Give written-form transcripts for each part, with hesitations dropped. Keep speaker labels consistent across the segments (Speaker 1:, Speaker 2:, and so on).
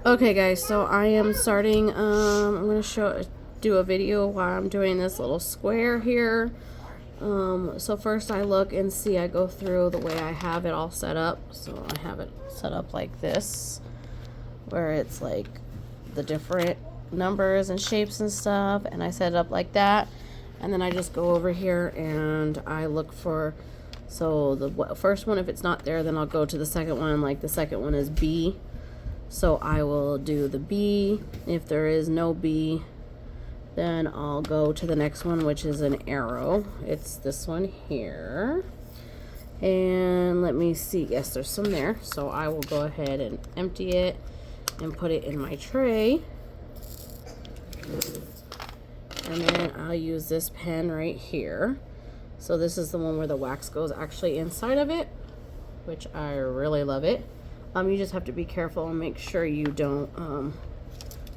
Speaker 1: Okay guys, so I am starting, I'm going to do a video while I'm doing this little square here. So first I look and see, I go through the way I have it all set up. So I have it set up like this, where it's like the different numbers and shapes and stuff, and I set it up like that. And then I just go over here and I look for, so the first one, if it's not there, then I'll go to the second one. Like the second one is B, so I will do the B. If there is no B, then I'll go to the next one, which is an arrow. It's this one here. And let me see, yes, there's some there. So I will go ahead and empty it and put it in my tray. And then I'll use this pen right here. So this is the one where the wax goes actually inside of it, which I really love it. You just have to be careful and make sure you don't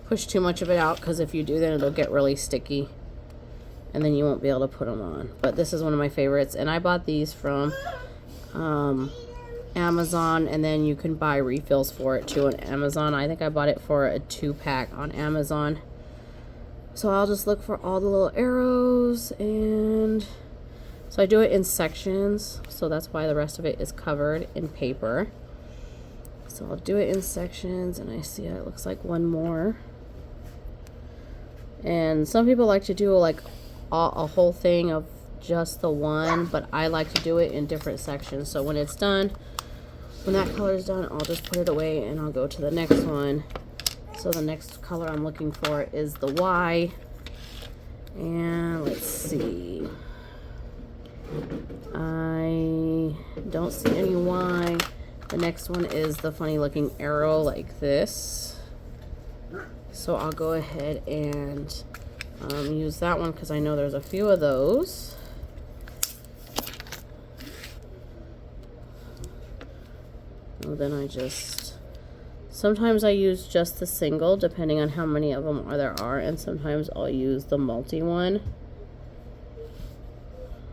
Speaker 1: push too much of it out, because if you do, then it'll get really sticky and then you won't be able to put them on. But this is one of my favorites, and I bought these from Amazon, and then you can buy refills for it too on Amazon. I think I bought it for a 2-pack on Amazon. So I'll just look for all the little arrows, and so I do it in sections, so that's why the rest of it is covered in paper. So I'll do it in sections, and I see it looks like one more. And some people like to do like a whole thing of just the one, but I like to do it in different sections. So when it's done, when that color is done, I'll just put it away and I'll go to the next one. So the next color I'm looking for is the Y. And let's see. I don't see any Y. The next one is the funny looking arrow like this. So I'll go ahead and use that one, because I know there's a few of those. And then I just, sometimes I use just the single, depending on how many of them there are, and sometimes I'll use the multi one.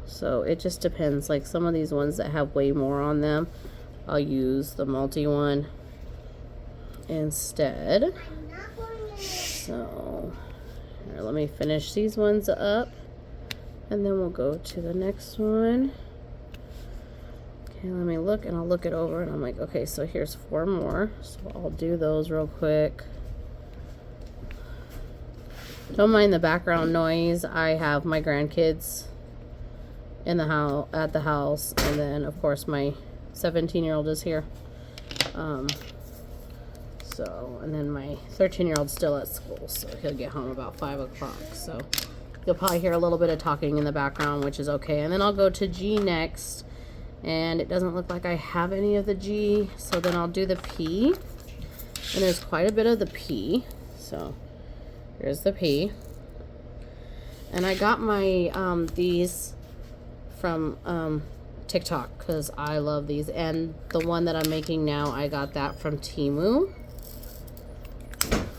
Speaker 1: So it just depends. Like some of these ones that have way more on them, I'll use the multi one instead. So here, let me finish these ones up, and then we'll go to the next one. Okay, let me look, and I'll look it over, and I'm like, okay, so here's 4 more. So I'll do those real quick. Don't mind the background noise. I have my grandkids in the house, at the house, and then of course my 17-year-old is here. So, and then my 13-year-old's still at school, so he'll get home about 5 o'clock. So you'll probably hear a little bit of talking in the background, which is okay. And then I'll go to G next, and it doesn't look like I have any of the G, so then I'll do the P. And there's quite a bit of the P. So here's the P. And I got my these from TikTok, because I love these. And the one that I'm making now, I got that from Temu.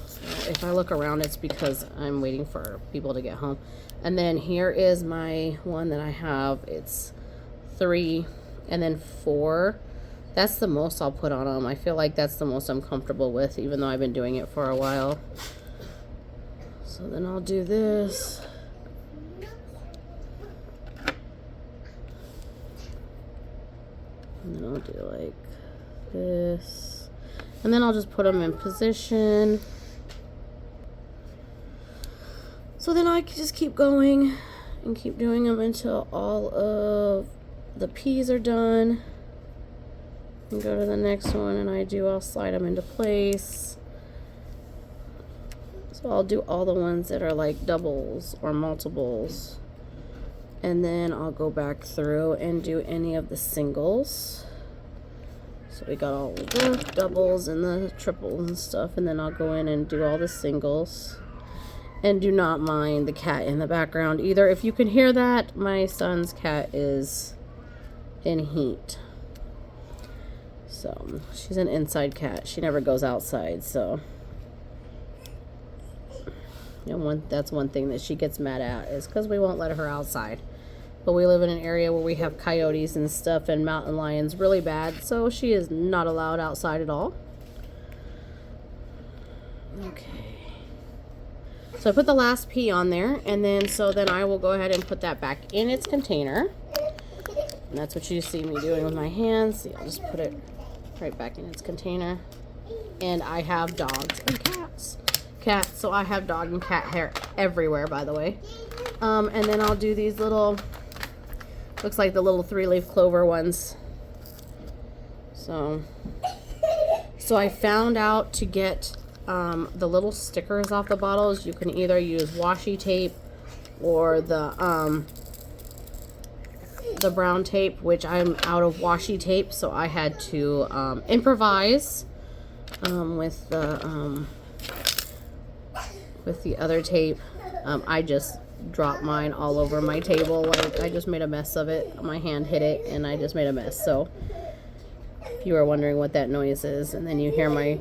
Speaker 1: So if I look around, it's because I'm waiting for people to get home. And then here is my one that I have. It's 3 and then 4. That's the most I'll put on them. I feel like that's the most I'm comfortable with, even though I've been doing it for a while. So then I'll do this. And then I'll do like this. And then I'll just put them in position. So then I can just keep going and keep doing them until all of the P's are done. And go to the next one, and I'll slide them into place. So I'll do all the ones that are like doubles or multiples. And then I'll go back through and do any of the singles. So we got all the doubles and the triples and stuff. And then I'll go in and do all the singles. And do not mind the cat in the background either. If you can hear that, my son's cat is in heat. So she's an inside cat. She never goes outside. So that's one thing that she gets mad at, is because we won't let her outside. But we live in an area where we have coyotes and stuff and mountain lions really bad, so she is not allowed outside at all. Okay. So I put the last pea on there, and then I will go ahead and put that back in its container. And that's what you see me doing with my hands. See, I'll just put it right back in its container. And I have dogs and cats. So I have dog and cat hair everywhere, by the way. And then I'll do these little, looks like the little 3-leaf clover ones. So I found out to get the little stickers off the bottles, you can either use washi tape or the brown tape, which I'm out of washi tape, so I had to improvise with the other tape. I just dropped mine all over my table. Like, I just made a mess of it. My hand hit it and I just made a mess. So if you are wondering what that noise is, and then you hear my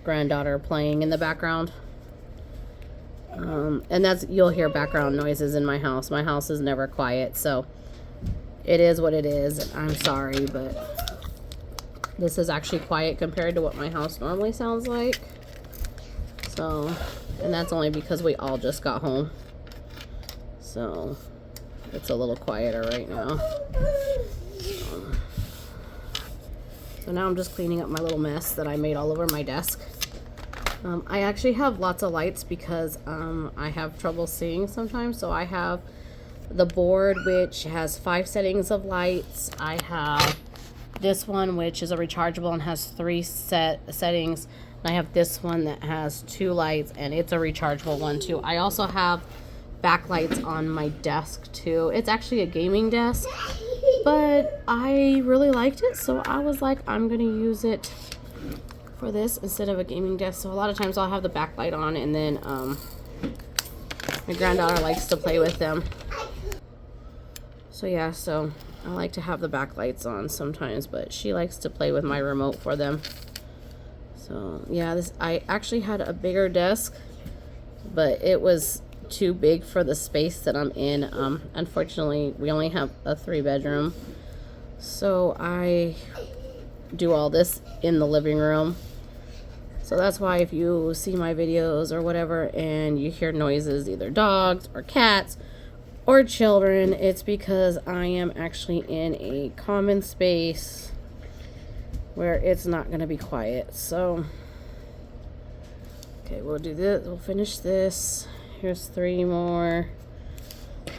Speaker 1: granddaughter playing in the background, and that's, you'll hear background noises in my house. My house is never quiet, so it is what it is. I'm sorry, but this is actually quiet compared to what my house normally sounds like. So, and that's only because we all just got home, so it's a little quieter right now. So now I'm just cleaning up my little mess that I made all over my desk. I actually have lots of lights because I have trouble seeing sometimes. So I have the board, which has 5 settings of lights. I have this one, which is a rechargeable and has 3 settings. And I have this one that has 2 lights, and it's a rechargeable one too. I also have backlights on my desk too. It's actually a gaming desk, but I really liked it, so I was like, I'm gonna use it for this instead of a gaming desk. So a lot of times I'll have the backlight on, and then my granddaughter likes to play with them. So yeah, so I like to have the backlights on sometimes, but she likes to play with my remote for them. So yeah, I actually had a bigger desk, but it was too big for the space that I'm in. Unfortunately, we only have a 3-bedroom, so I do all this in the living room. So that's why if you see my videos or whatever and you hear noises, either dogs or cats or children, it's because I am actually in a common space where it's not going to be quiet. So okay, we'll do this, we'll finish this. Here's 3 more,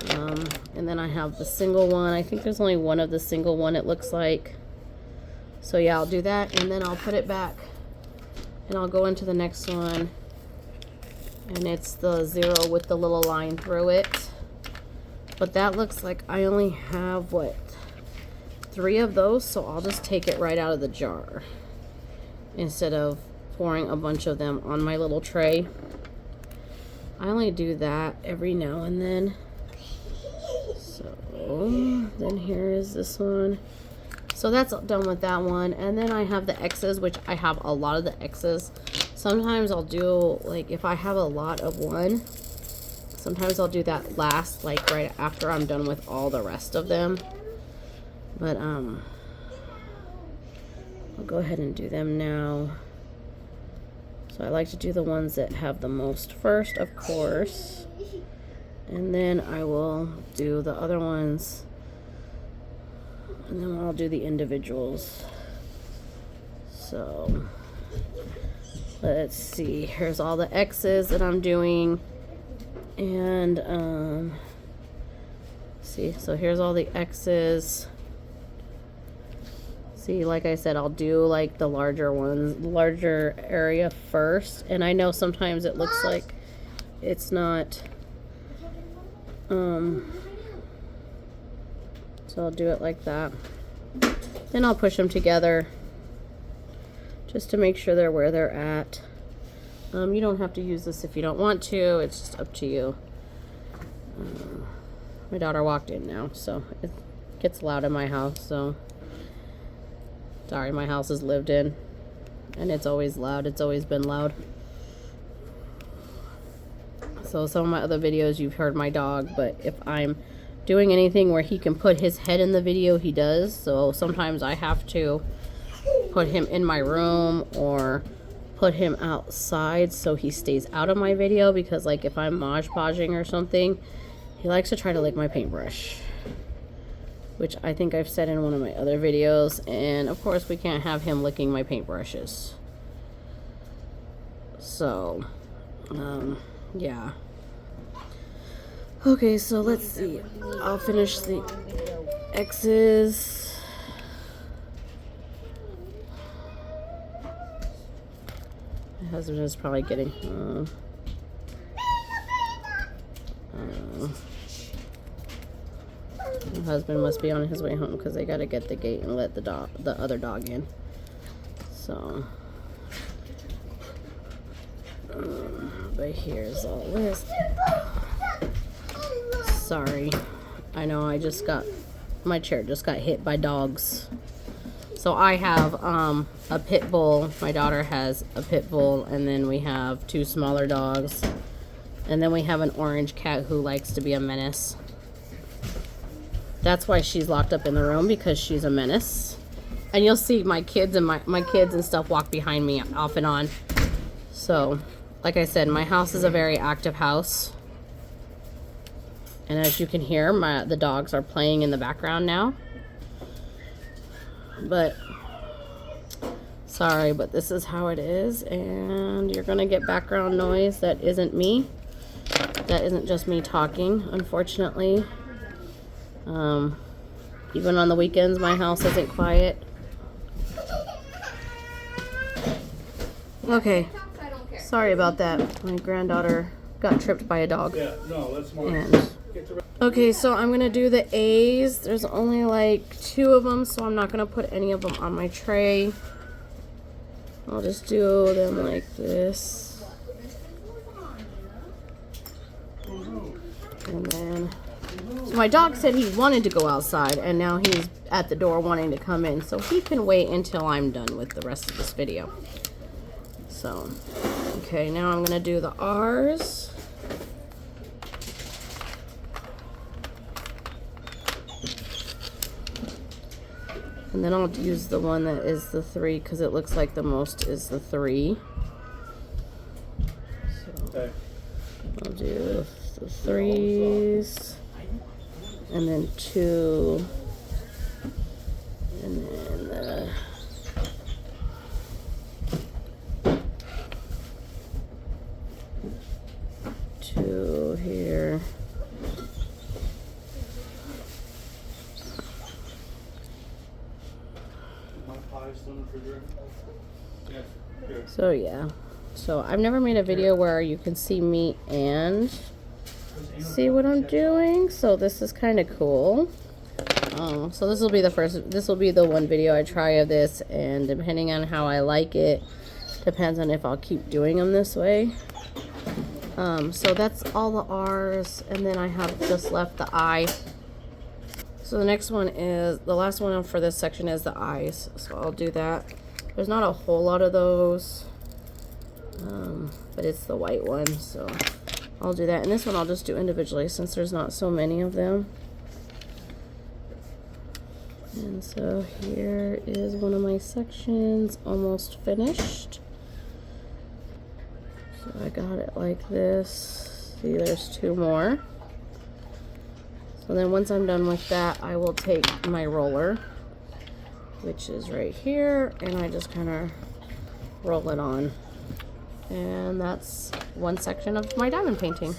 Speaker 1: and then I have the single one. I think there's only one of the single one, it looks like. So yeah, I'll do that, and then I'll put it back, and I'll go into the next one, and it's the 0 with the little line through it. But that looks like I only have, what, 3 of those, so I'll just take it right out of the jar instead of pouring a bunch of them on my little tray. I only do that every now and then. So then here is this one. So that's done with that one. And then I have the X's, which I have a lot of the X's. Sometimes I'll do, like, if I have a lot of one, sometimes I'll do that last, like right after I'm done with all the rest of them. But I'll go ahead and do them now. So I like to do the ones that have the most first, of course, and then I will do the other ones, and then I'll do the individuals. So let's see, here's all the X's that I'm doing, and see, so here's all the X's. See, like I said, I'll do like the larger ones, larger area first. And I know sometimes it looks like it's not, so I'll do it like that. Then I'll push them together just to make sure they're where they're at. You don't have to use this if you don't want to, it's just up to you. My daughter walked in now, so it gets loud in my house, so. Sorry, my house is lived in, and it's always loud. It's always been loud. So some of my other videos, you've heard my dog, but if I'm doing anything where he can put his head in the video, he does. So sometimes I have to put him in my room or put him outside so he stays out of my video, because like if I'm Mod Podging or something, he likes to try to lick my paintbrush, which I think I've said in one of my other videos. And of course we can't have him licking my paintbrushes. So yeah. Okay, so let's see. I'll finish the X's. My husband is probably getting my husband must be on his way home because they got to get the gate and let the other dog in. So but here's all this. Sorry, I know my chair just got hit by dogs. So I have a pit bull. My daughter has a pit bull, and then we have 2 smaller dogs, and then we have an orange cat who likes to be a menace. That's why she's locked up in the room, because she's a menace. And you'll see my kids and my kids and stuff walk behind me off and on. So, like I said, my house is a very active house. And as you can hear, the dogs are playing in the background now. But sorry, but this is how it is, and you're gonna get background noise that isn't me. That isn't just me talking, unfortunately. Even on the weekends, my house isn't quiet. Okay, sorry about that. My granddaughter got tripped by a dog.
Speaker 2: Yeah, no, that's more.
Speaker 1: And okay, so I'm gonna do the A's. There's only like 2 of them, so I'm not gonna put any of them on my tray. I'll just do them like this. And then, so my dog said he wanted to go outside, and now he's at the door wanting to come in, so he can wait until I'm done with the rest of this video. So, okay, now I'm gonna do the R's. And then I'll use the one that is the 3, because it looks like the most is the 3. So
Speaker 2: Okay.
Speaker 1: I'll do the 3s, and then 2, and then the 2 here. So yeah, so I've never made a video where you can see me and see what I'm doing, so this is kind of cool. So this will be the one video I try of this, and depending on how I like it, depends on if I'll keep doing them this way. So that's all the R's, and then I have just left the I. So the next one is, the last one for this section is the I's, so I'll do that. There's not a whole lot of those, but it's the white one, so I'll do that. And this one I'll just do individually since there's not so many of them. And so here is one of my sections almost finished. So I got it like this. See, there's 2 more. So then once I'm done with that, I will take my roller, which is right here, and I just kind of roll it on. And that's one section of my diamond painting.